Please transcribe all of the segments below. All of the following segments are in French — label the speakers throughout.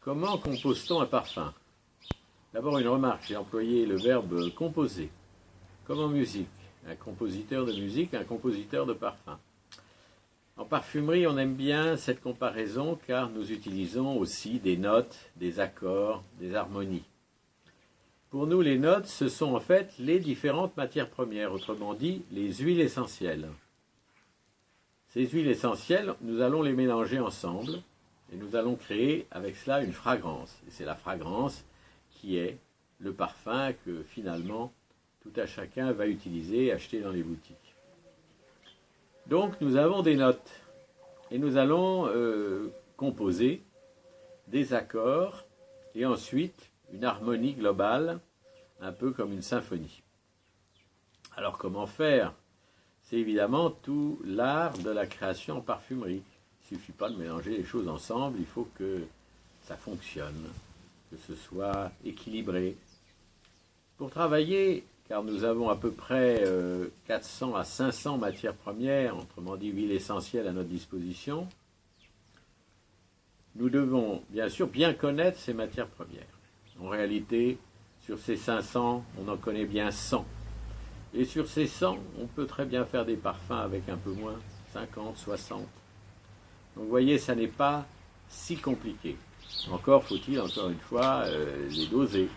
Speaker 1: Comment compose-t-on un parfum? D'abord une remarque, j'ai employé le verbe composer, comme en musique. Un compositeur de musique, un compositeur de parfum. En parfumerie, on aime bien cette comparaison car nous utilisons aussi des notes, des accords, des harmonies. Pour nous, les notes, ce sont en fait les différentes matières premières, autrement dit, les huiles essentielles. Ces huiles essentielles, nous allons les mélanger ensemble et nous allons créer avec cela une fragrance. Et c'est la fragrance qui est le parfum que finalement tout à chacun va utiliser et acheter dans les boutiques. Donc nous avons des notes et nous allons composer des accords et ensuite une harmonie globale, un peu comme une symphonie. Alors comment faire? C'est évidemment tout l'art de la création en parfumerie. Il ne suffit pas de mélanger les choses ensemble, il faut que ça fonctionne, que ce soit équilibré. Pour travailler, car nous avons à peu près 400 à 500 matières premières, autrement dit huiles essentielles à notre disposition, nous devons bien sûr bien connaître ces matières premières. En réalité, sur ces 500, on en connaît bien 100. Et sur ces 100, on peut très bien faire des parfums avec un peu moins, 50, 60. Donc vous voyez, ça n'est pas si compliqué. Encore faut-il, encore une fois, les doser.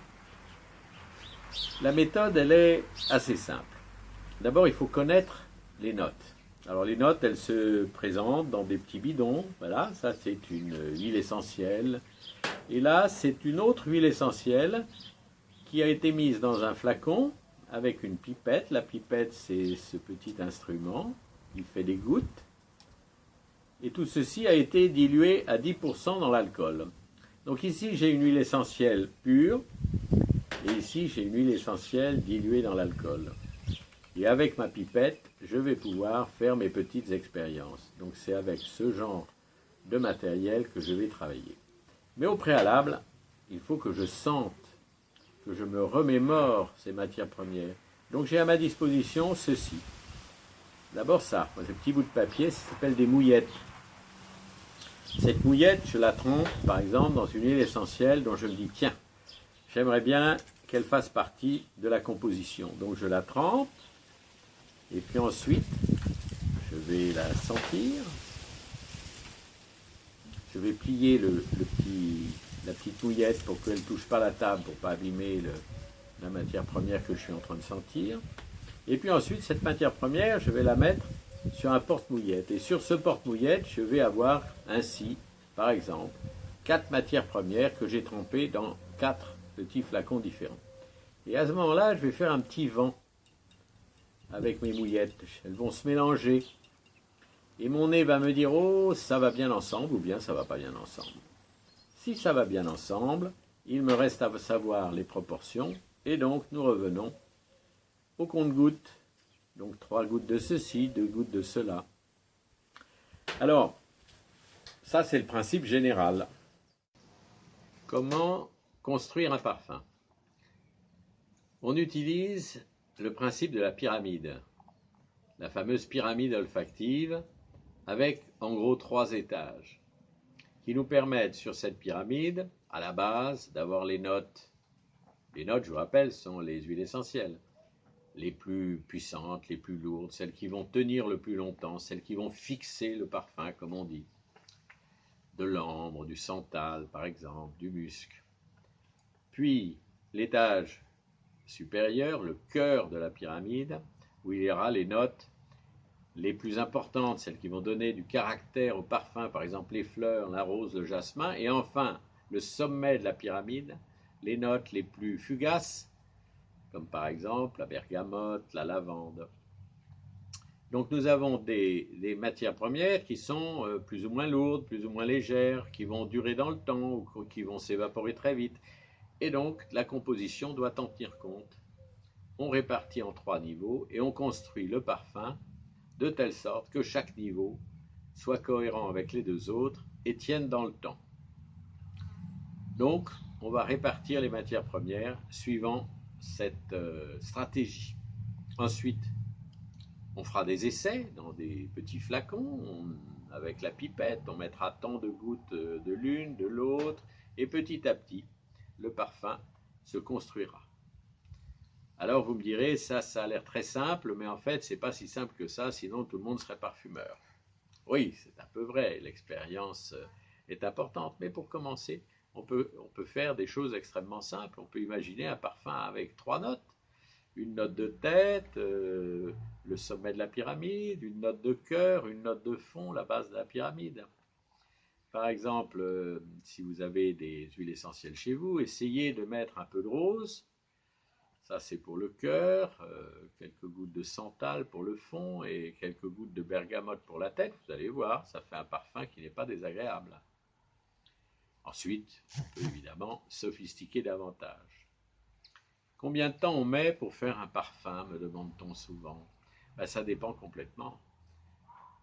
Speaker 1: La méthode, elle est assez simple. D'abord, il faut connaître les notes. Alors les notes, elles se présentent dans des petits bidons. Voilà, ça c'est une huile essentielle. Et là, c'est une autre huile essentielle qui a été mise dans un flacon avec une pipette. La pipette, c'est ce petit instrument. Il fait des gouttes. Et tout ceci a été dilué à 10% dans l'alcool. Donc ici, j'ai une huile essentielle pure. Et ici, j'ai une huile essentielle diluée dans l'alcool. Et avec ma pipette, je vais pouvoir faire mes petites expériences. Donc c'est avec ce genre de matériel que je vais travailler. Mais au préalable, il faut que je sente, que je me remémore ces matières premières. Donc j'ai à ma disposition ceci. D'abord ça, ce petit bout de papier, ça s'appelle des mouillettes. Cette mouillette, je la trempe par exemple dans une huile essentielle dont je me dis, tiens, j'aimerais bien qu'elle fasse partie de la composition. Donc je la trempe, et puis ensuite, je vais la sentir. Je vais plier la petite mouillette pour qu'elle ne touche pas la table, pour ne pas abîmer la matière première que je suis en train de sentir. Et puis ensuite, cette matière première, je vais la mettre sur un porte-mouillette. Et sur ce porte-mouillette, je vais avoir ainsi, par exemple, 4 matières premières que j'ai trempées dans 4 petits flacons différents. Et à ce moment-là, je vais faire un petit vent avec mes mouillettes. Elles vont se mélanger. Et mon nez va me dire, oh, ça va bien ensemble, ou bien ça va pas bien ensemble. Si ça va bien ensemble, il me reste à savoir les proportions, et donc nous revenons au compte-gouttes. Donc 3 gouttes de ceci, 2 gouttes de cela. Alors, ça c'est le principe général. Comment construire un parfum? On utilise le principe de la pyramide, la fameuse pyramide olfactive, avec en gros 3 étages, qui nous permettent sur cette pyramide, à la base, d'avoir les notes. Les notes, je vous rappelle, sont les huiles essentielles, les plus puissantes, les plus lourdes, celles qui vont tenir le plus longtemps, celles qui vont fixer le parfum, comme on dit. De l'ambre, du santal, par exemple, du musc. Puis, l'étage supérieur, le cœur de la pyramide, où il y aura les notes les plus importantes, celles qui vont donner du caractère au parfum, par exemple les fleurs, la rose, le jasmin, et enfin le sommet de la pyramide, les notes les plus fugaces, comme par exemple la bergamote, la lavande. Donc nous avons des matières premières qui sont plus ou moins lourdes, plus ou moins légères, qui vont durer dans le temps ou qui vont s'évaporer très vite. Et donc la composition doit en tenir compte. On répartit en 3 niveaux et on construit le parfum de telle sorte que chaque niveau soit cohérent avec les 2 autres et tienne dans le temps. Donc, on va répartir les matières premières suivant cette stratégie. Ensuite, on fera des essais dans des petits flacons. Avec la pipette, on mettra tant de gouttes de l'une, de l'autre, Et petit à petit, le parfum se construira. Alors vous me direz, ça a l'air très simple, mais en fait, c'est pas si simple que ça, sinon tout le monde serait parfumeur. Oui, c'est un peu vrai, l'expérience est importante, mais pour commencer, on peut faire des choses extrêmement simples. On peut imaginer un parfum avec 3 notes. Une note de tête, le sommet de la pyramide, une note de cœur, une note de fond, la base de la pyramide. Par exemple, si vous avez des huiles essentielles chez vous, essayez de mettre un peu de rose. Ça, c'est pour le cœur, quelques gouttes de santal pour le fond et quelques gouttes de bergamote pour la tête. Vous allez voir, ça fait un parfum qui n'est pas désagréable. Ensuite, on peut évidemment sophistiquer davantage. Combien de temps on met pour faire un parfum, me demande-t-on souvent. Ben, ça dépend complètement.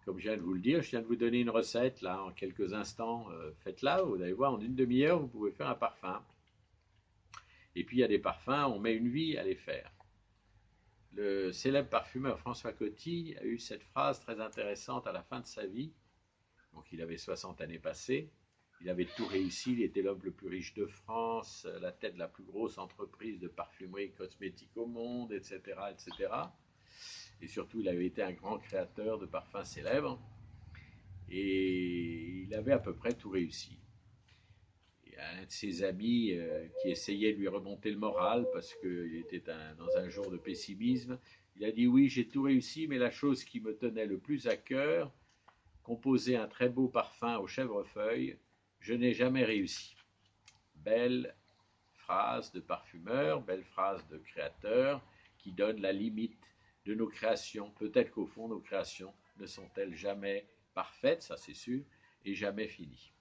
Speaker 1: Comme je viens de vous le dire, je viens de vous donner une recette, là, en quelques instants. Faites-la, vous allez voir, en une demi-heure, vous pouvez faire un parfum. Et puis, il y a des parfums, on met une vie à les faire. Le célèbre parfumeur François Coty a eu cette phrase très intéressante à la fin de sa vie. Donc, il avait 60 années passées. Il avait tout réussi, il était l'homme le plus riche de France, la tête de la plus grosse entreprise de parfumerie cosmétique au monde, etc., etc. Et surtout, il avait été un grand créateur de parfums célèbres. Et il avait à peu près tout réussi. Et un de ses amis qui essayait de lui remonter le moral parce qu'il était dans un jour de pessimisme, il a dit oui, j'ai tout réussi, mais la chose qui me tenait le plus à cœur, composer un très beau parfum au chèvrefeuille, je n'ai jamais réussi. Belle phrase de parfumeur, belle phrase de créateur qui donne la limite de nos créations. Peut-être qu'au fond, nos créations ne sont-elles jamais parfaites, ça c'est sûr, et jamais finies.